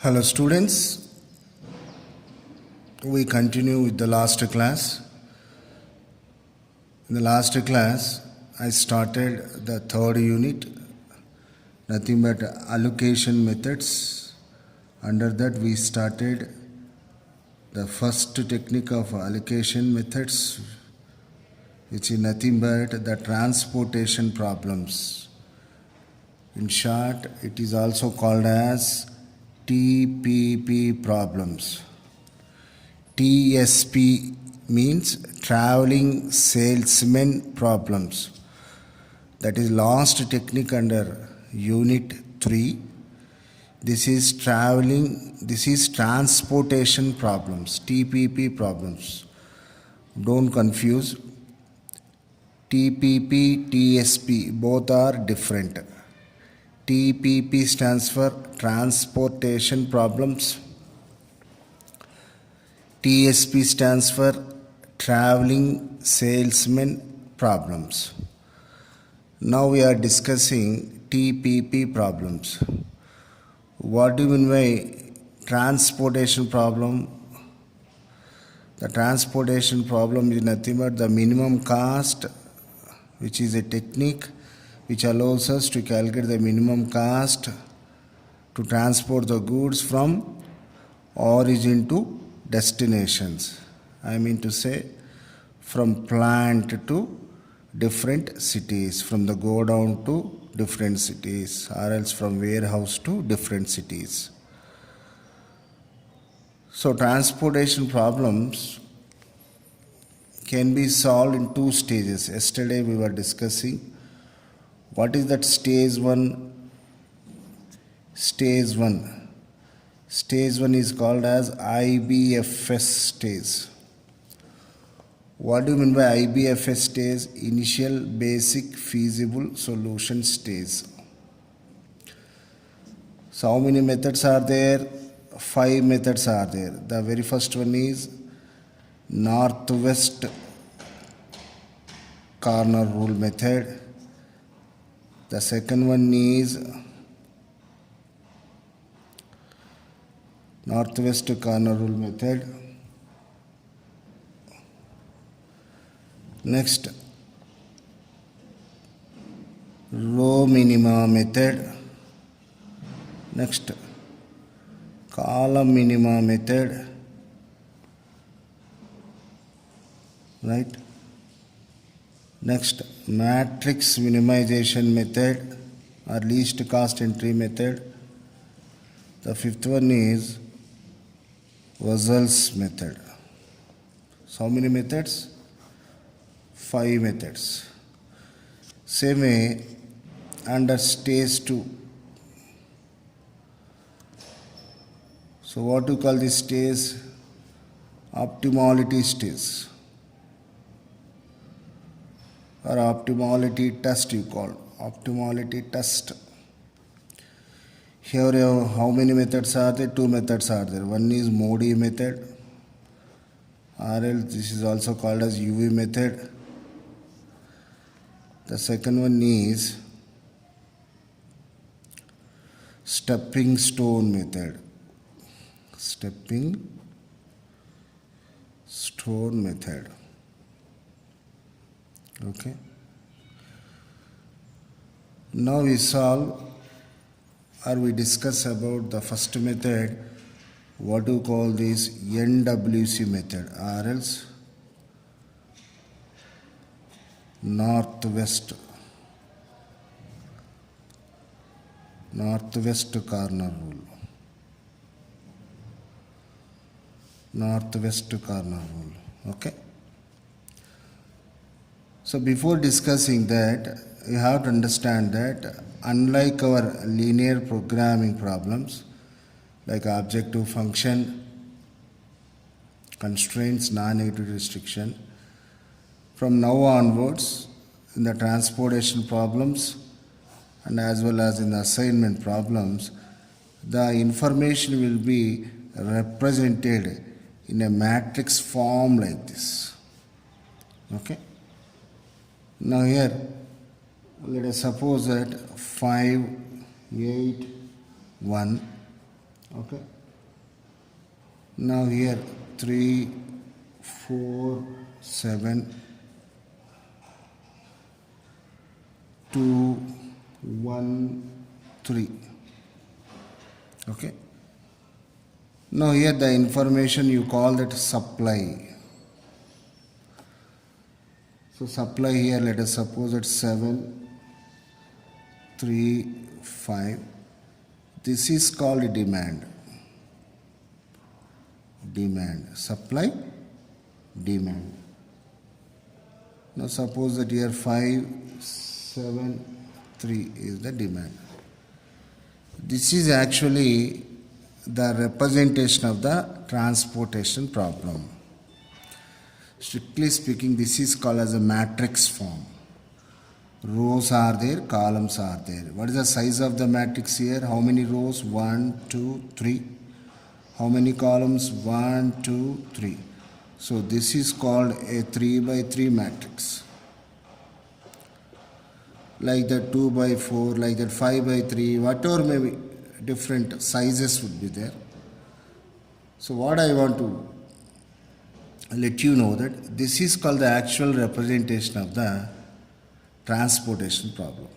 Hello students, we continue with the last class. In the last class, I started the third unit, nothing but allocation methods. Under that we started the first technique of allocation methods, which is nothing but the transportation problems. In short, it is also called as TPP problems. TSP means traveling salesman problems. That is last technique under unit 3. This is transportation problems, TPP problems. Don't confuse. TPP, TSP, both are different. TPP stands for transportation problems. TSP stands for traveling salesman problems. Now we are discussing TPP problems. What do you mean by transportation problem? The transportation problem is nothing but the minimum cost, which is a technique which allows us to calculate the minimum cost to transport the goods from origin to destinations. I mean to say from plant to different cities, from the godown to different cities, or else from warehouse to different cities. So transportation problems can be solved in two stages. Yesterday we were discussing what is that stage 1. Stage 1 is called as IBFS stage. What do you mean by IBFS stage? Initial basic feasible solution stage. So how many methods are there? 5 methods are there. The very first one is northwest corner rule method. The second one is northwest corner rule method. Next, row minima method. Next, column minima method. Right? Next, matrix minimization method or least cost entry method. The fifth one is Wessels method. So how many methods? 5 methods. Same way under stage 2. So what do you call this stage? Optimality stage or optimality test you call. Optimality test. Here how many methods are there? 2 methods are there. One is Modi method, or else this is also called as UV method. The second one is stepping stone method. Stepping stone method. Okay. Now we solve or we discuss about the first method. What do you call this? NWC method, or else northwest corner rule. Northwest corner rule. Okay. So before discussing that, you have to understand that unlike our linear programming problems like objective function, constraints, non-negative restriction, from now onwards in the transportation problems and as well as in the assignment problems, the information will be represented in a matrix form like this. Okay. Now here, let us suppose that 5, 8, 1 Okay. Now here 3, 4, 7, 2, 1, 3. Okay. Now here the information you call that supply. So supply here, let us suppose it's 7, 3, 5. This is called demand. Demand. Supply, demand. Now suppose that here 5, 7, 3 is the demand. This is actually the representation of the transportation problem. Strictly speaking, this is called as a matrix form. Rows are there, columns are there. What is the size of the matrix here? How many rows? 1, 2, 3. How many columns? 1, 2, 3. So this is called a 3 by 3 matrix. Like that 2 by 4, like that 5 by 3, whatever may be, different sizes would be there. So what I want to let you know that this is called the actual representation of the transportation problem.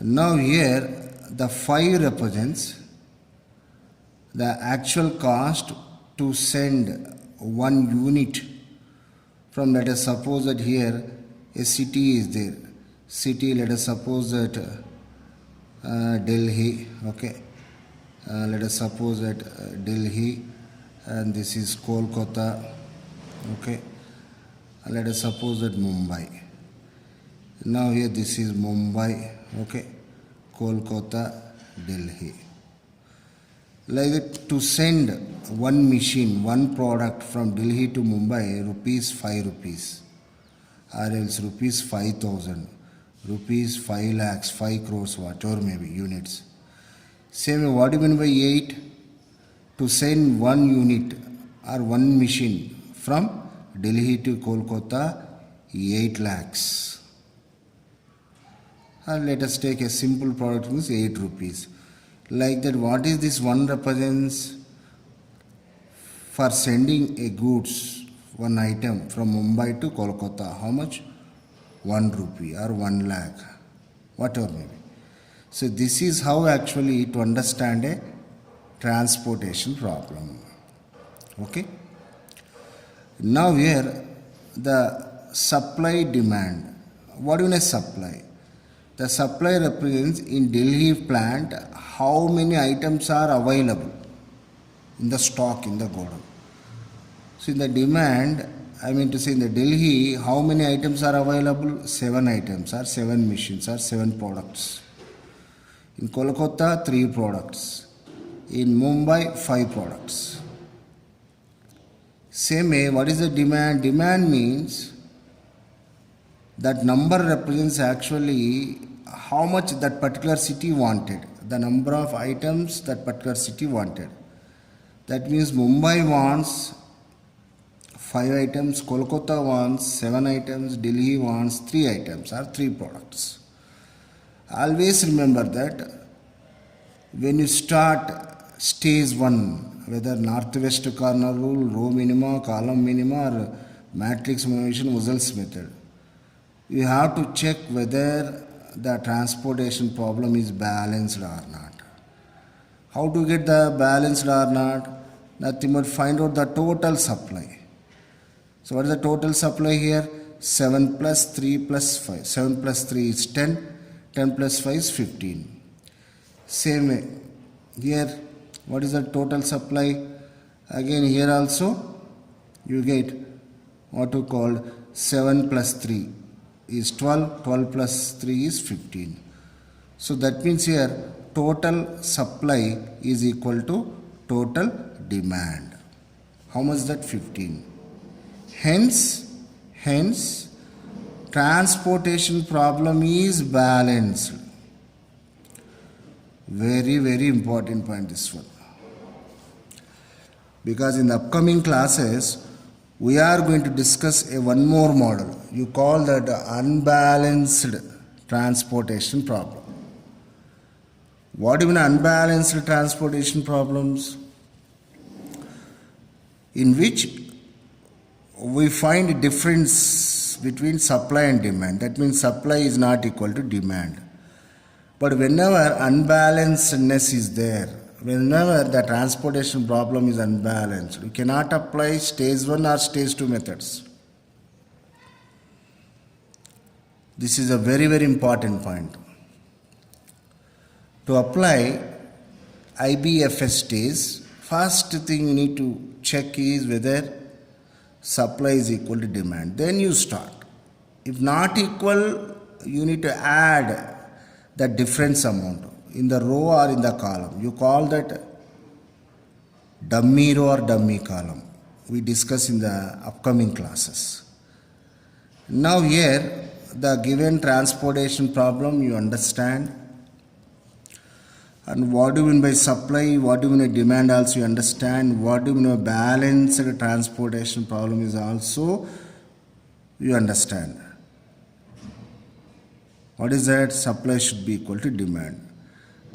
Now here the 5 represents the actual cost to send one unit from, let us suppose that here a city is there. City, let us suppose that Delhi, okay. Let us suppose that Delhi, and this is Kolkata, okay. Let us suppose that Mumbai. Now here this is Mumbai, okay, Kolkata, Delhi. Like that, to send one machine, one product from Delhi to Mumbai, rupees 5 rupees, or else rupees 5,000, rupees 5 lakhs, 5 crores, whatever may be units. Same way, what do you mean by 8? To send one unit or one machine from Delhi to Kolkata, 8 lakhs. And let us take a simple product, means 8 rupees. Like that, what is this one represents? For sending a goods, one item from Mumbai to Kolkata, how much? 1 rupee or 1 lakh, whatever may be. So this is how actually to understand a transportation problem. Okay. Now here the supply demand. What do you mean supply? The supply represents in Delhi plant how many items are available in the stock in the godown. So in the demand, I mean to say in the Delhi, how many items are available? 7 items or 7 machines or 7 products. In Kolkata, 3 products. In Mumbai, 5 products. Same way, what is the demand? Demand means that number represents actually how much that particular city wanted, the number of items that particular city wanted. That means Mumbai wants 5 items, Kolkata wants 7 items, Delhi wants 3 items or 3 products. Always remember that when you start stage 1, whether northwest corner rule, row minima, column minima, or matrix minimization results method, you have to check whether the transportation problem is balanced or not. How to get the balanced or not? Nothing but find out the total supply. So what is the total supply here? 7 plus 3 plus 5. 7 plus 3 is 10. 10 plus 5 is 15. Same way. Here, what is the total supply? Again here also, you get what you call 7 plus 3 is 12. 12 plus 3 is 15. So that means here, total supply is equal to total demand. How much is that? 15. Hence, transportation problem is balanced. Very, very important point this one. Because in the upcoming classes, we are going to discuss one more model. You call that unbalanced transportation problem. What even unbalanced transportation problems? In which we find a difference between supply and demand. That means supply is not equal to demand. But whenever unbalancedness is there, whenever the transportation problem is unbalanced, we cannot apply stage 1 or stage 2 methods. This is a very, very important point. To apply IBFS stage, first thing you need to check is whether supply is equal to demand. Then you start. If not equal, you need to add the difference amount in the row or in the column. You call that dummy row or dummy column. We discuss in the upcoming classes. Now here, the given transportation problem you understand. And what do you mean by supply, what do you mean by demand also you understand, what do you mean by balanced transportation problem is also you understand. What is that? Supply should be equal to demand.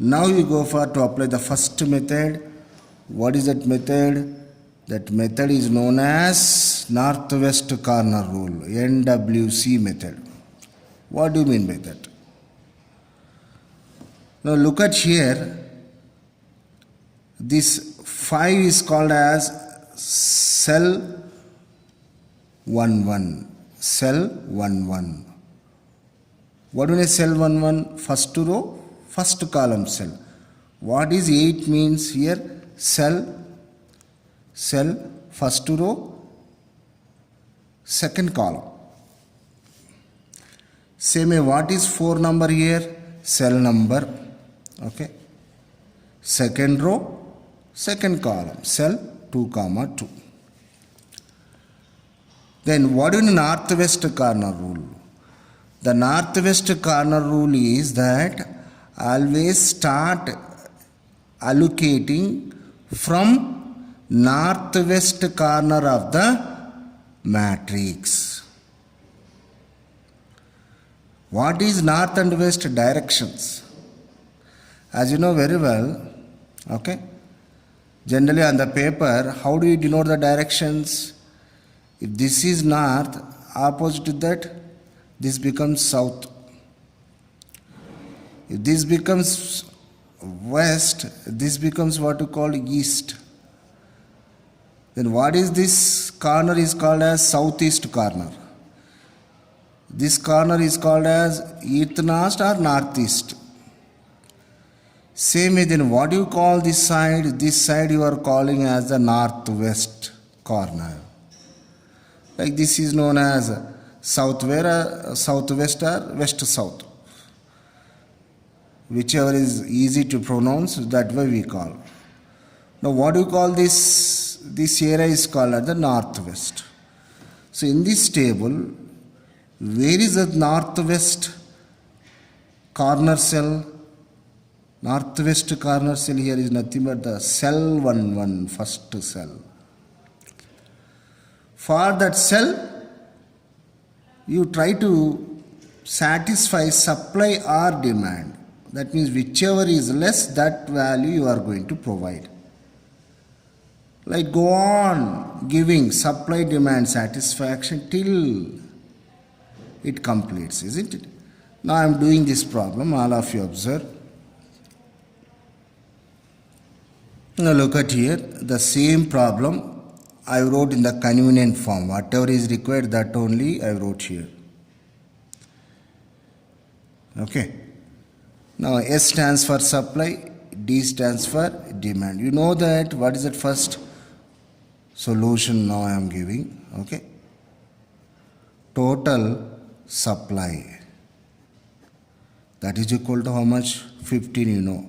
Now you go for to apply the first method. What is that method? That method is known as northwest corner rule, NWC method. What do you mean by that? Now look at here. This 5 is called as cell 11. Cell 11. What do you mean cell 11? First row, first column cell. What is 8 means here? Cell, first row, second column. Same way, what is 4 number here? Cell number. Okay. Second row, second column, cell 2, 2. Then what is northwest corner rule? The northwest corner rule is that always start allocating from northwest corner of the matrix. What is north and west directions? As you know very well, okay, generally on the paper, how do you denote the directions? If this is north, opposite to that, this becomes south. If this becomes west, this becomes what you call east. Then what is this corner is called as southeast corner. This corner is called as east-north or northeast. Same way, then what do you call this side? This side you are calling as the northwest corner. Like this is known as southwest or west-south. Whichever is easy to pronounce, that way we call. Now what do you call this? This area is called as the northwest. So in this table, where is the northwest corner cell? Northwest corner cell here is nothing but the cell 11, first cell. For that cell, you try to satisfy supply or demand. That means whichever is less, that value you are going to provide. Like go on giving supply demand satisfaction till it completes, isn't it? Now I am doing this problem, all of you observe. Now look at here, the same problem I wrote in the convenient form. Whatever is required, that only I wrote here. Okay. Now S stands for supply, D stands for demand. You know that what is that first solution now I am giving. Okay. Total supply. That is equal to how much? 15, you know.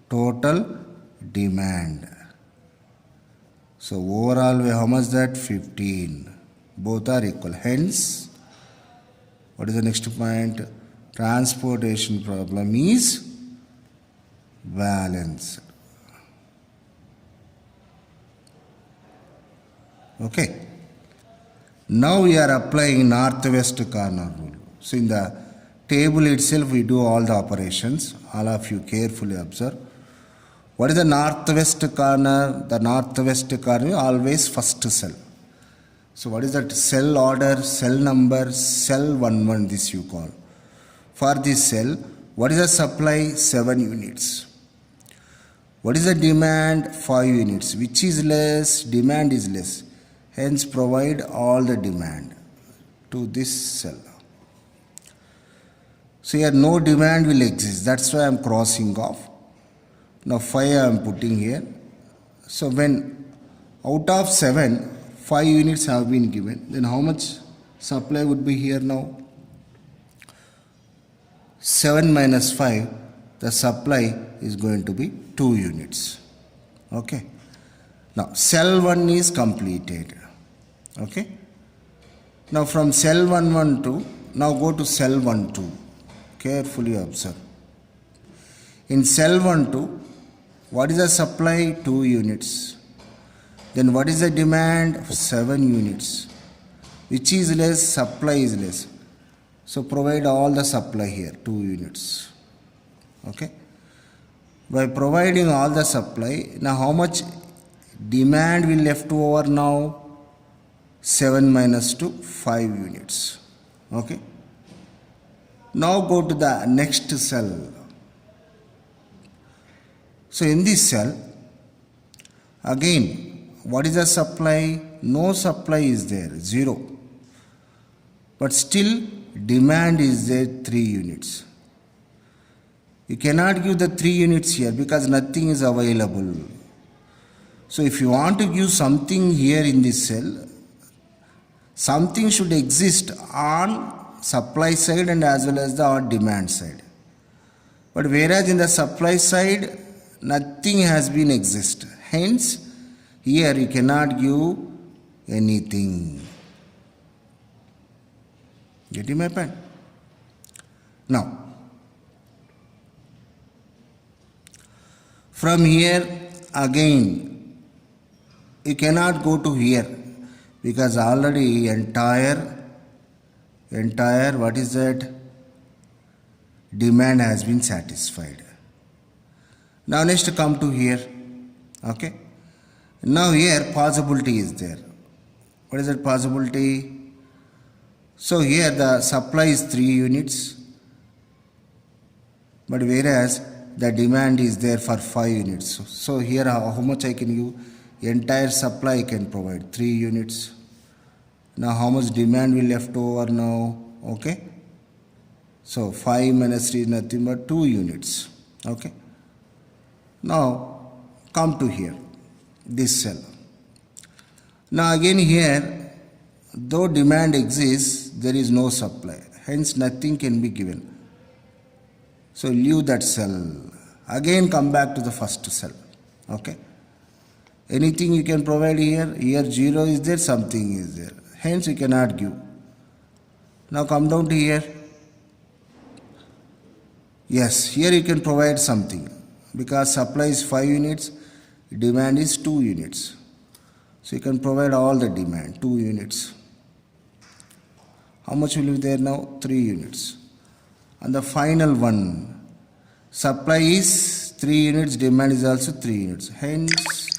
Total demand. So overall how much that? 15. Both are equal. Hence, what is the next point? Transportation problem is balanced. Okay. Now we are applying northwest corner rule. So in the table itself we do all the operations. All of you carefully observe. What is the northwest corner? The northwest corner always first cell. So what is that cell order, cell number, cell 11 this you call. For this cell, what is the supply? 7 units. What is the demand? 5 units. Which is less? Demand is less. Hence provide all the demand to this cell. So here no demand will exist. That's why I am crossing off. Now 5 I am putting here. So when out of 7, 5 units have been given, then how much supply would be here now? 7 minus 5, the supply is going to be 2 units. Okay. Now cell 1 is completed. Okay. Now from cell 112, now go to cell 12. Carefully observe. In cell 12, what is the supply? 2 units. Then what is the demand? 7 units. Which is less? Supply is less. So provide all the supply here, 2 units. Okay. By providing all the supply, now how much demand will left over now? 7 minus 2, 5 units. Okay. Now go to the next cell. So in this cell, again, what is the supply? No supply is there, 0. But still demand is there, 3 units. You cannot give the 3 units here because nothing is available. So if you want to give something here in this cell, something should exist on supply side and as well as the demand side. But whereas in the supply side, nothing has been exist. Hence, here you cannot give anything. Getting my point? Now, from here again, you cannot go to here because already entire what is that? Demand has been satisfied. Now next come to here. Okay. Now here possibility is there. What is that possibility? So here the supply is 3 units. But whereas the demand is there for 5 units. So here how much I can give? Entire supply I can provide 3 units. Now how much demand will left over now? Okay. So 5 minus 3 is nothing but 2 units. Okay. Now come to here, this cell. Now again here, though demand exists, there is no supply. Hence nothing can be given. So leave that cell. Again come back to the first cell. Okay. Anything you can provide here? Here 0 is there, something is there. Hence you cannot give. Now come down to here. Yes, here you can provide something. Because supply is 5 units, demand is 2 units. So you can provide all the demand, 2 units. How much will be there now? 3 units. And the final one, supply is 3 units, demand is also 3 units. Hence,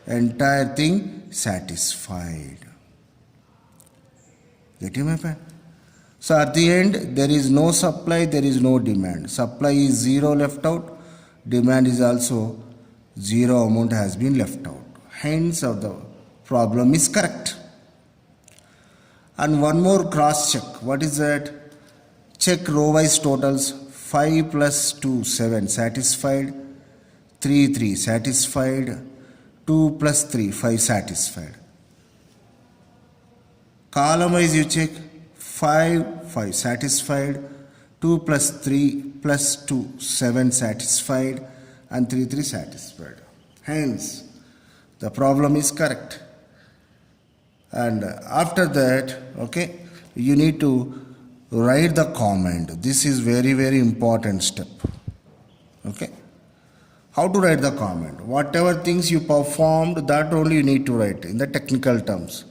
entire thing satisfied. Getting my point? So at the end, there is no supply, there is no demand. Supply is 0 left out. Demand is also 0 amount has been left out. Hence the problem is correct. And one more cross check. What is that? Check row wise totals. 5 plus 2, 7 satisfied. 3, 3 satisfied. 2 plus 3, 5 satisfied. Column wise you check. 5, 5 satisfied. 2 plus 3 plus 2, 7 satisfied, and 3, 3 satisfied. Hence, the problem is correct. And after that, okay, you need to write the comment. This is very, very important step. Okay. How to write the comment? Whatever things you performed, that only you need to write in the technical terms.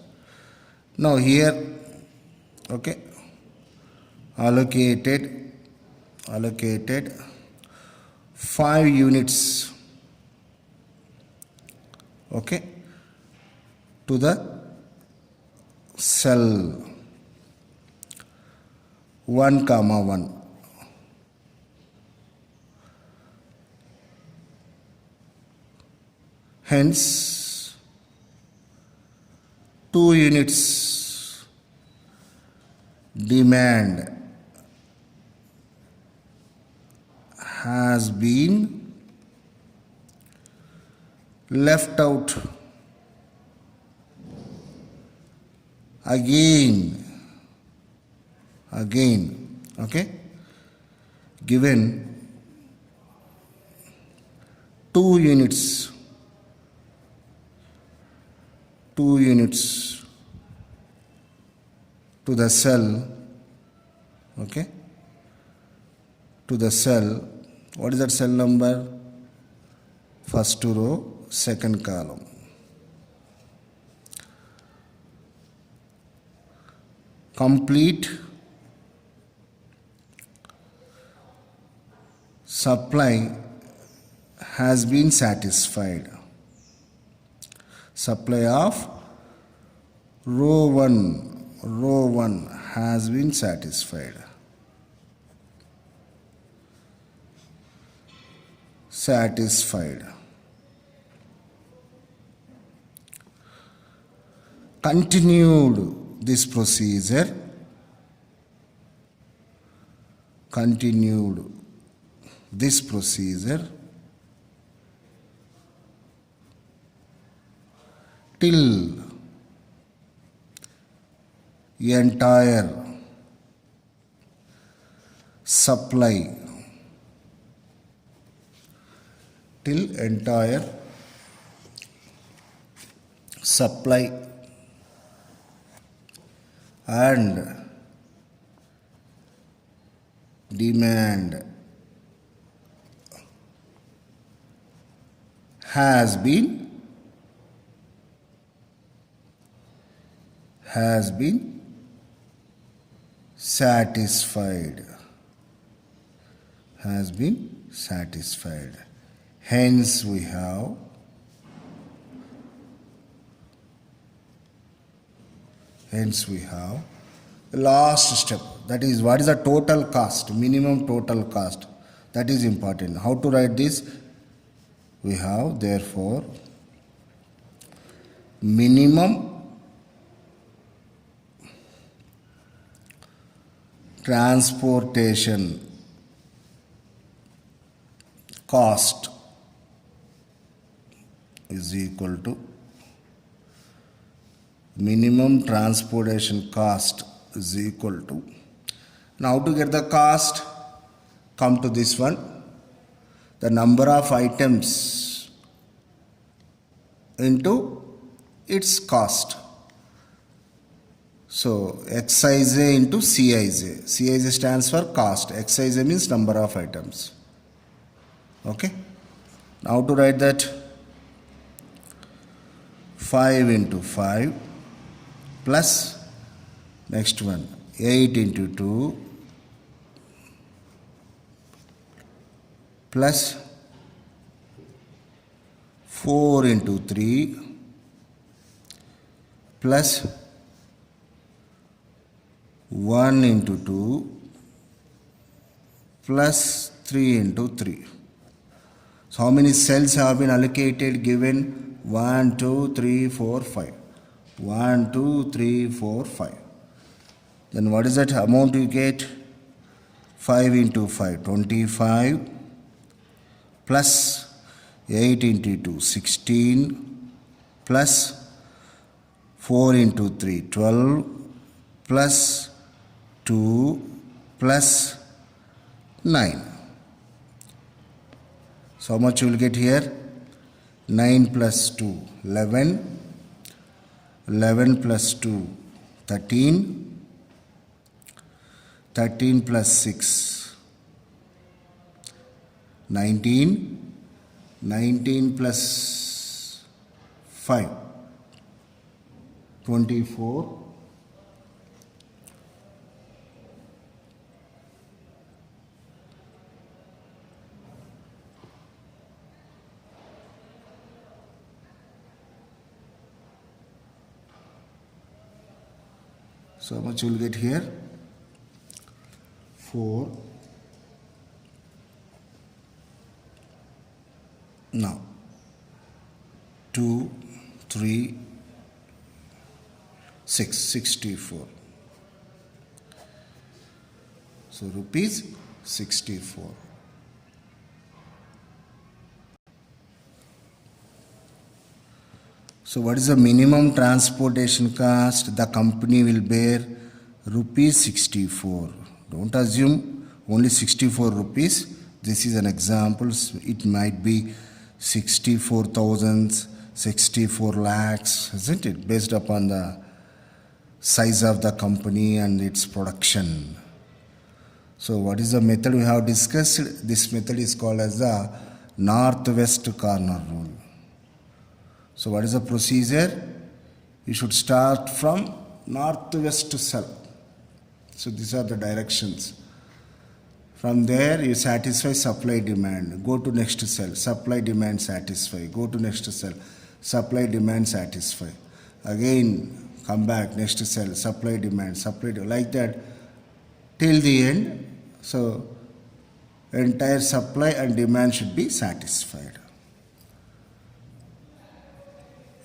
Now here, okay, allocated allocated 5 units, okay, to the cell 1 comma 1. Hence 2 units demand has been left out again, okay, given 2 units to the cell, okay, to the cell. What is that cell number? First row, second column. Complete supply has been satisfied. Supply of row 1 has been satisfied. Continued this procedure till entire supply and demand has been satisfied. Hence we have the last step, that is what is the total cost, minimum total cost. That is important. How to write this? We have therefore minimum transportation cost is equal to minimum transportation cost is equal to. Now to get the cost, come to this one, the number of items into its cost. So Xij into Cij. Cij stands for cost. Xij means number of items. Okay. Now to write that, 5 into 5 plus next one 8 into 2 plus 4 into 3 plus 1 into 2 plus 3 into 3. So how many cells have been allocated? Given 1, 2, 3, 4, 5. 1, 2, 3, 4, 5. Then what is that amount you get? 5 into 5, 25 plus 8 into 2, 16 plus 4 into 3, 12 plus 2 plus 9. So how much you will get here? 9 plus 2, 11. 11 plus 2, 13. 13 plus 6, 19. 19 plus 5, 24. 24 So how much you will get here? 4. Now 2, 3, 6, 64. So rupees 64. So what is the minimum transportation cost the company will bear? Rupees 64. Don't assume only 64 rupees. This is an example. It might be 64,000, 64 lakhs, isn't it? Based upon the size of the company and its production. So what is the method we have discussed? This method is called as the northwest corner rule. So what is the procedure? You should start from northwest to south. So these are the directions. From there you satisfy supply demand. Go to next cell. Supply demand satisfy. Go to next cell. Supply demand satisfy. Again come back next cell. Supply demand. Like that till the end. So entire supply and demand should be satisfied.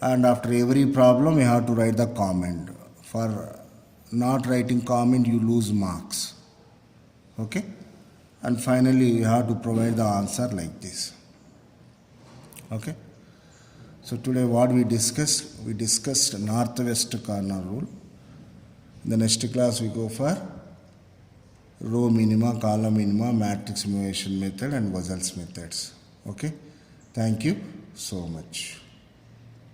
And after every problem you have to write the comment. For not writing comment you lose marks. Okay? And finally you have to provide the answer like this. Okay? So today what we discussed? We discussed northwest corner rule. In the next class we go for row minima, column minima, matrix evaluation method and Wazel's methods. Okay? Thank you so much.